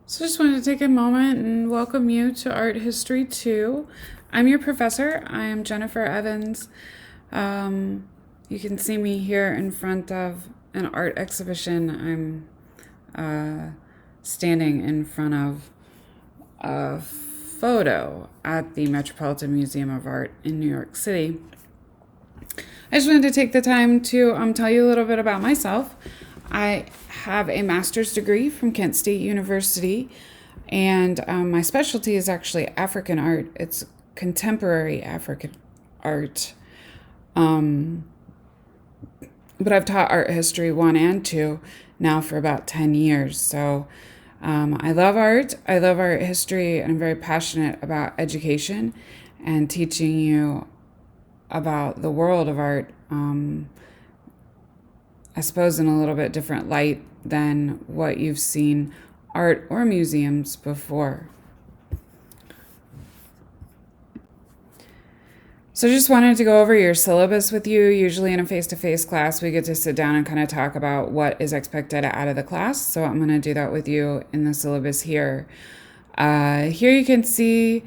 So I just wanted to take a moment and welcome you to Art History 2. I'm your professor. I am Jennifer Evans. You can see me here in front of an art exhibition. I'm standing in front of a photo at the Metropolitan Museum of Art in New York City. I just wanted to take the time to tell you a little bit about myself. I have a master's degree from Kent State University, and my specialty is actually African art. It's contemporary African art. But I've taught art history 1 and 2 now for about 10 years. So I love art. I love art history, and I'm very passionate about education and teaching you about the world of art. I suppose in a little bit different light than what you've seen art or museums before. So I just wanted to go over your syllabus with you. Usually in a face-to-face class, we get to sit down and kind of talk about what is expected out of the class. So I'm going to do that with you in the syllabus here. Here you can see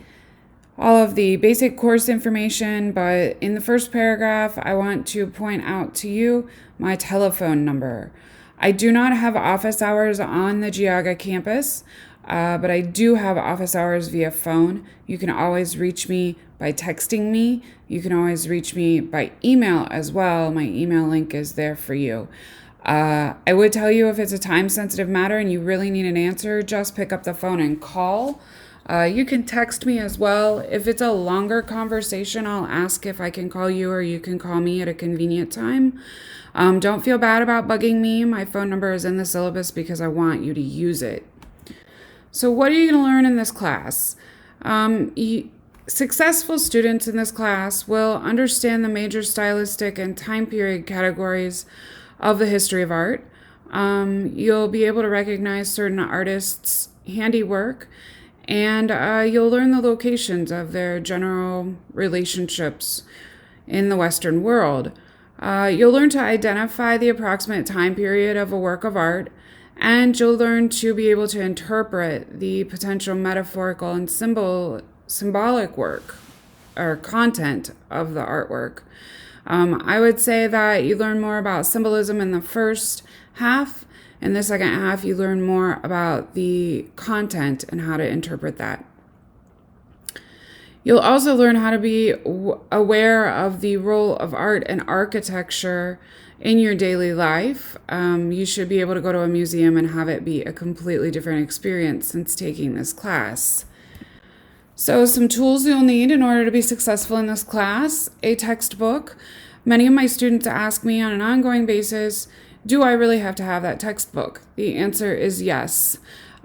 all of the basic course information, but in the first paragraph, I want to point out to you my telephone number. I do not have office hours on the Geauga campus, but I do have office hours via phone. You can always reach me by texting me. You can always reach me by email as well. My email link is there for you. I would tell you if it's a time-sensitive matter and you really need an answer, just pick up the phone and call. You can text me as well. If it's a longer conversation, I'll ask if I can call you or you can call me at a convenient time. Don't feel bad about bugging me. My phone number is in the syllabus because I want you to use it. So what are you going to learn in this class? Successful students in this class will understand the major stylistic and time period categories of the history of art. You'll be able to recognize certain artists' handiwork, and you'll learn the locations of their general relationships in the Western world. You'll learn to identify the approximate time period of a work of art, and you'll learn to be able to interpret the potential metaphorical and symbolic work or content of the artwork. I would say that you learn more about symbolism in the first half. In the second half, you learn more about the content and how to interpret that. You'll also learn how to be aware of the role of art and architecture in your daily life. You should be able to go to a museum and have it be a completely different experience since taking this class. So some tools you'll need in order to be successful in this class: a textbook. Many of my students ask me on an ongoing basis, do I really have to have that textbook? The answer is yes.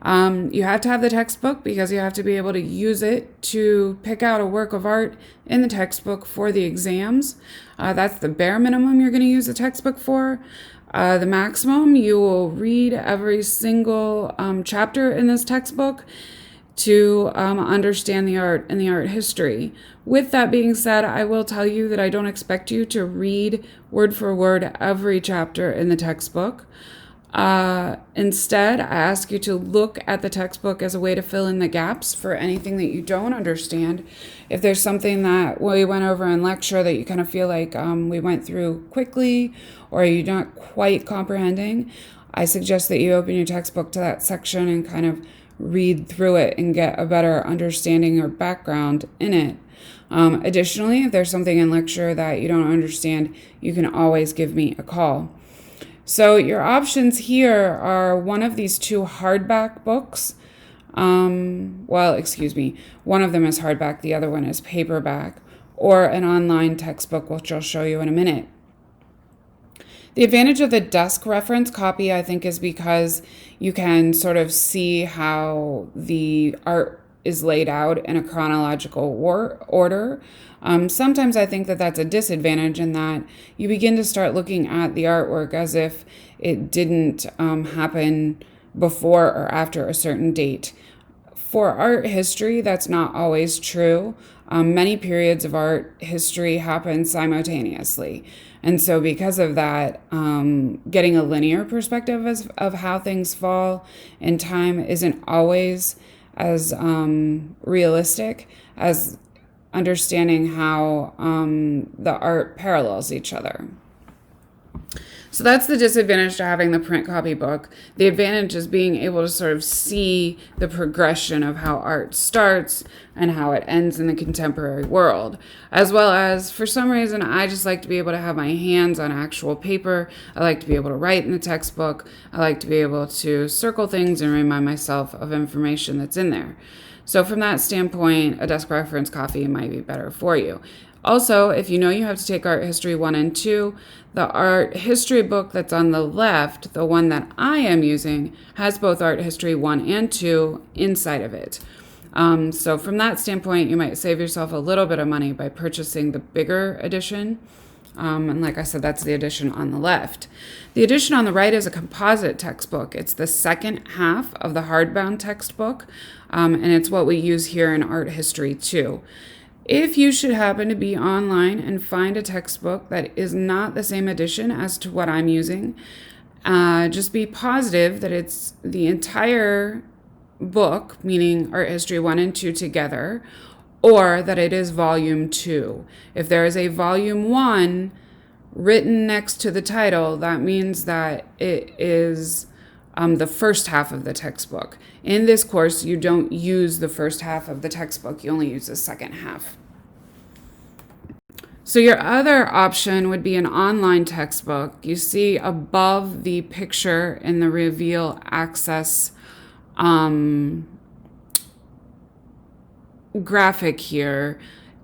You have to have the textbook because you have to be able to use it to pick out a work of art in the textbook for the exams. That's the bare minimum you're going to use the textbook for. The maximum, you will read every single chapter in this textbook to understand the art and the art history. With that being said, I will tell you that I don't expect you to read word for word every chapter in the textbook. Instead, I ask you to look at the textbook as a way to fill in the gaps for anything that you don't understand. If there's something that we went over in lecture that you kind of feel like we went through quickly or you're not quite comprehending, I suggest that you open your textbook to that section and kind of read through it and get a better understanding or background in it. Additionally, if there's something in lecture that you don't understand, you can always give me a call. So your options here are one of these 2 hardback books. One of them is hardback, the other one is paperback, or an online textbook, which I'll show you in a minute. The advantage of the desk reference copy, I think, is because you can sort of see how the art is laid out in a chronological order. Sometimes I think that that's a disadvantage in that you begin to start looking at the artwork as if it didn't happen before or after a certain date. For art history, that's not always true. Many periods of art history happen simultaneously. And so, because of that, getting a linear perspective of how things fall in time isn't always as realistic as understanding how the art parallels each other. So that's the disadvantage to having the print copybook. The advantage is being able to sort of see the progression of how art starts and how it ends in the contemporary world. As well as, for some reason, I just like to be able to have my hands on actual paper. I like to be able to write in the textbook. I like to be able to circle things and remind myself of information that's in there. So from that standpoint, a desk reference copy might be better for you. Also, if you know you have to take Art History 1 and 2, the Art History book that's on the left, the one that I am using, has both Art History 1 and 2 inside of it. So from that standpoint, you might save yourself a little bit of money by purchasing the bigger edition. And like I said, that's the edition on the left. The edition on the right is a composite textbook. It's the second half of the hardbound textbook, and it's what we use here in Art History 2. If you should happen to be online and find a textbook that is not the same edition as to what I'm using, just be positive that it's the entire book, meaning Art History 1 and 2 together, or that it is volume 2. If there is a volume 1 written next to the title, that means that it is the first half of the textbook. In this course, you don't use the first half of the textbook, you only use the second half. So your other option would be an online textbook. You see above the picture in the Reveal Access graphic here,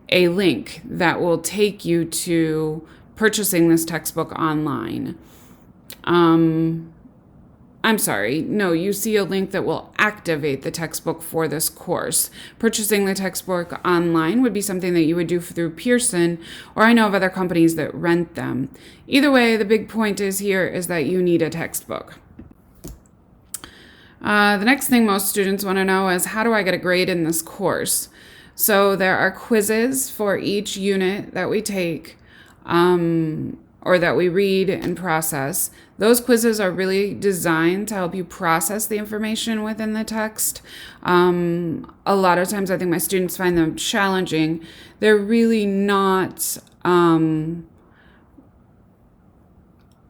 a link that will take you to purchasing this textbook online. I'm sorry, no, you see a link that will activate the textbook for this course. Purchasing the textbook online would be something that you would do through Pearson, or I know of other companies that rent them. Either way, the big point is here is that you need a textbook. The next thing most students want to know is, how do I get a grade in this course? So there are quizzes for each unit that we take, or that we read and process. Those quizzes are really designed to help you process the information within the text. A lot of times I think my students find them challenging. They're really not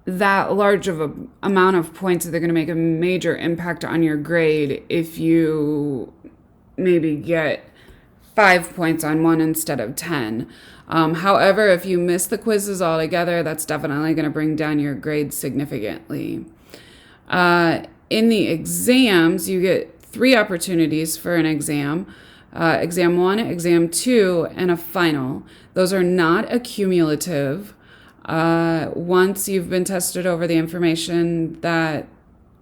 that large of an amount of points that they're going to make a major impact on your grade if you maybe get 5 points on one instead of 10. However, if you miss the quizzes altogether, that's definitely going to bring down your grade significantly. In the exams, you get 3 opportunities for an exam. Exam 1, Exam 2, and a final. Those are not accumulative. Once you've been tested over the information that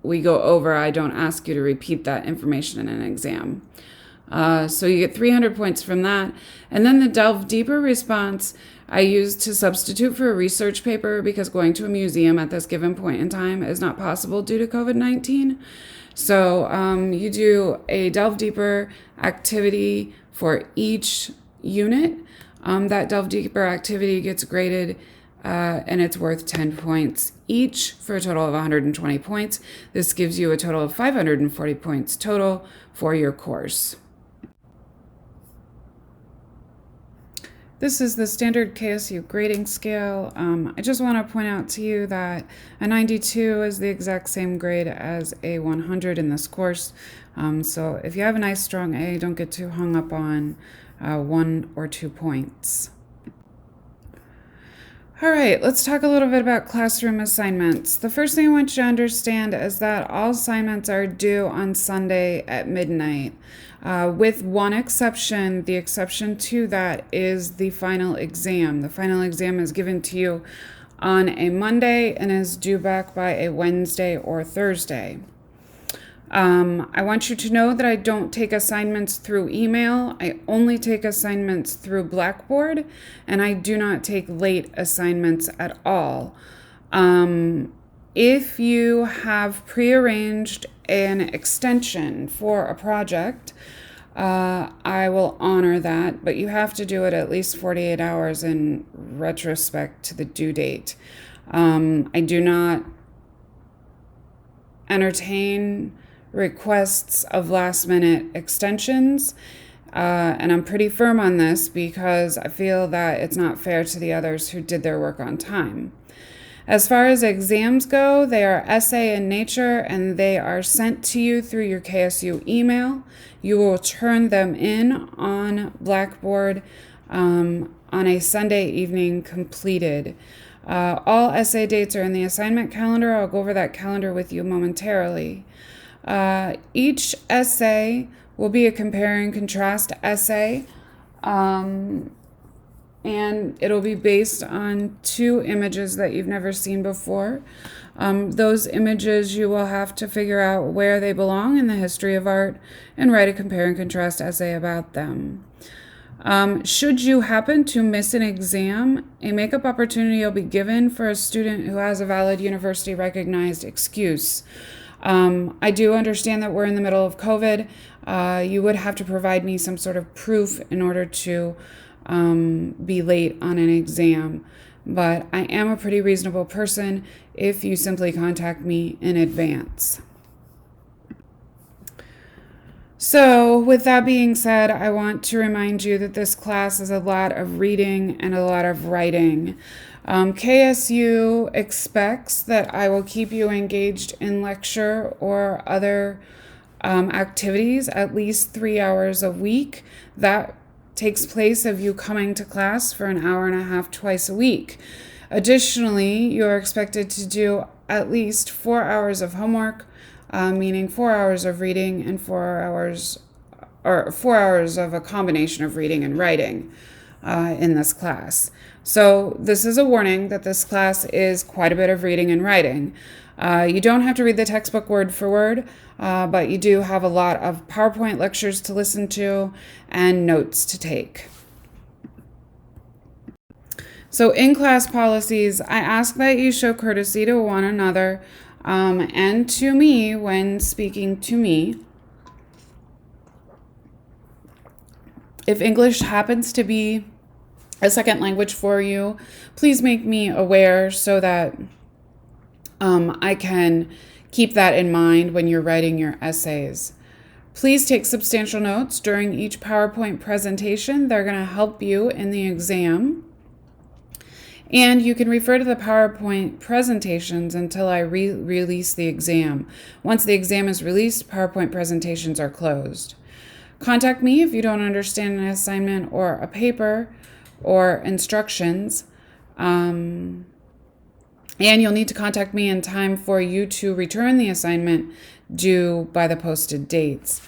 we go over, I don't ask you to repeat that information in an exam. So you get 300 points from that. And then the Delve Deeper response I use to substitute for a research paper because going to a museum at this given point in time is not possible due to COVID-19. So you do a Delve Deeper activity for each unit. That Delve Deeper activity gets graded and it's worth 10 points each for a total of 120 points. This gives you a total of 540 points total for your course. This is the standard KSU grading scale. I just want to point out to you that a 92 is the exact same grade as a 100 in this course. So if you have a nice strong A, don't get too hung up on 1 or 2 points. All right, let's talk a little bit about classroom assignments. The first thing I want you to understand is that all assignments are due on Sunday at midnight. With one exception, the exception to that is the final exam. The final exam is given to you on a Monday and is due back by a Wednesday or Thursday. I want you to know that I don't take assignments through email. I only take assignments through Blackboard, and I do not take late assignments at all. If you have prearranged an extension for a project, I will honor that, but you have to do it at least 48 hours in retrospect to the due date. I do not entertain requests of last minute extensions. And I'm pretty firm on this because I feel that it's not fair to the others who did their work on time. As far as exams go, they are essay in nature and they are sent to you through your KSU email. You will turn them in on Blackboard on a Sunday evening completed. All essay dates are in the assignment calendar. I'll go over that calendar with you momentarily. Each essay will be a compare and contrast essay, and it'll be based on 2 images that you've never seen before. Those images you will have to figure out where they belong in the history of art and write a compare and contrast essay about them. Should you happen to miss an exam, a makeup opportunity will be given for a student who has a valid university recognized excuse. I do understand that we're in the middle of COVID. You would have to provide me some sort of proof in order to be late on an exam. But I am a pretty reasonable person if you simply contact me in advance. So, with that being said, I want to remind you that this class is a lot of reading and a lot of writing. KSU expects that I will keep you engaged in lecture or other activities at least 3 hours a week. That takes place of you coming to class for an hour and a half twice a week. Additionally, you're expected to do at least 4 hours of homework, meaning 4 hours of reading and 4 hours of a combination of reading and writing in this class. So this is a warning that this class is quite a bit of reading and writing. You don't have to read the textbook word for word, but you do have a lot of PowerPoint lectures to listen to and notes to take. So in class policies, I ask that you show courtesy to one another and to me when speaking to me. If English happens to be a second language for you, please make me aware so that I can keep that in mind when you're writing your essays. Please take substantial notes during each PowerPoint presentation. They're going to help you in the exam. And you can refer to the PowerPoint presentations until I release the exam. Once the exam is released, PowerPoint presentations are closed. Contact me if you don't understand an assignment or a paper or instructions. And you'll need to contact me in time for you to return the assignment due by the posted dates.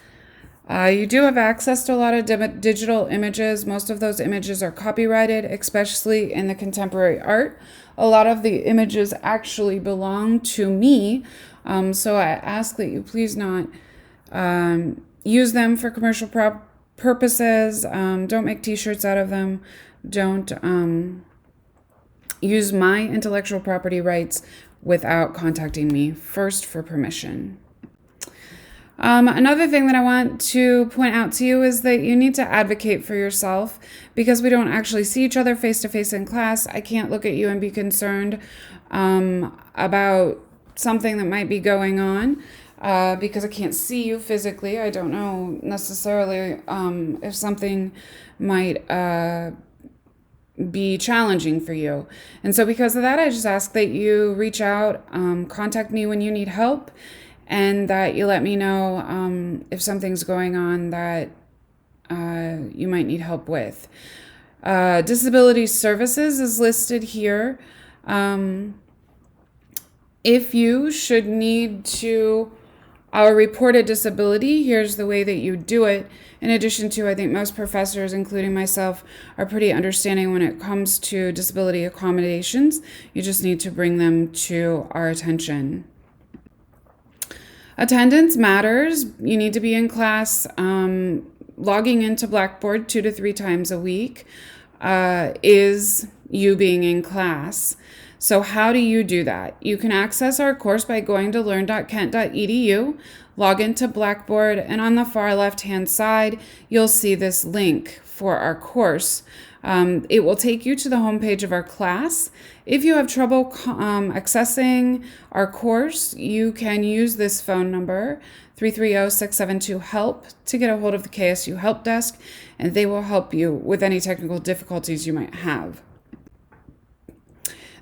You do have access to a lot of digital images. Most of those images are copyrighted, especially in the contemporary art. A lot of the images actually belong to me, so I ask that you please not use them for commercial purposes. Don't make t-shirts out of them. Don't use my intellectual property rights without contacting me first for permission. Another thing that I want to point out to you is that you need to advocate for yourself because we don't actually see each other face to face in class. I can't look at you and be concerned about something that might be going on because I can't see you physically. I don't know necessarily if something might be challenging for you. And so because of that, I just ask that you reach out, contact me when you need help, and that you let me know if something's going on that you might need help with. Disability services is listed here. If you should need to report a disability, here's the way that you do it. In addition to, I think most professors, including myself, are pretty understanding when it comes to disability accommodations. You just need to bring them to our attention. Attendance matters. You need to be in class. Logging into Blackboard 2 to 3 times a week is you being in class. So how do you do that? You can access our course by going to learn.kent.edu. log into Blackboard, and on the far left-hand side, you'll see this link for our course. It will take you to the homepage of our class. If you have trouble accessing our course, you can use this phone number, 330-672-HELP, to get a hold of the KSU Help Desk, and they will help you with any technical difficulties you might have.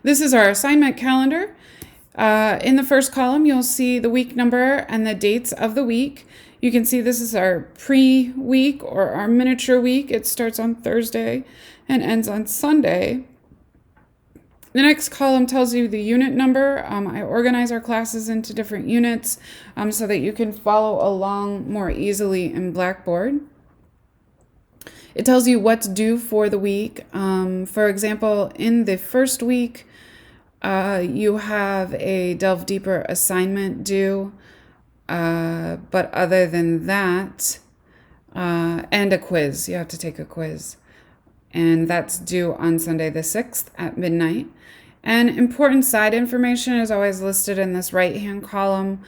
This is our assignment calendar. In the first column, you'll see the week number and the dates of the week. You can see this is our pre-week or our miniature week. It starts on Thursday and ends on Sunday. The next column tells you the unit number. I organize our classes into different units so that you can follow along more easily in Blackboard. It tells you what's due for the week. For example, in the first week, you have a Delve Deeper assignment due. But other than that, and a quiz, you have to take a quiz. And that's due on Sunday the 6th at midnight. And important side information is always listed in this right-hand column.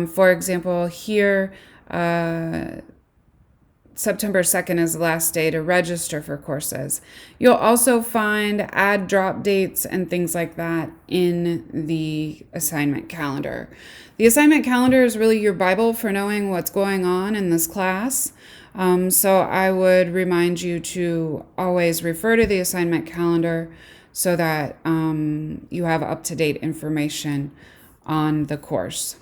For example, here, September 2nd is the last day to register for courses. You'll also find add drop dates and things like that in the assignment calendar. The assignment calendar is really your Bible for knowing what's going on in this class. So I would remind you to always refer to the assignment calendar so that you have up-to-date information on the course.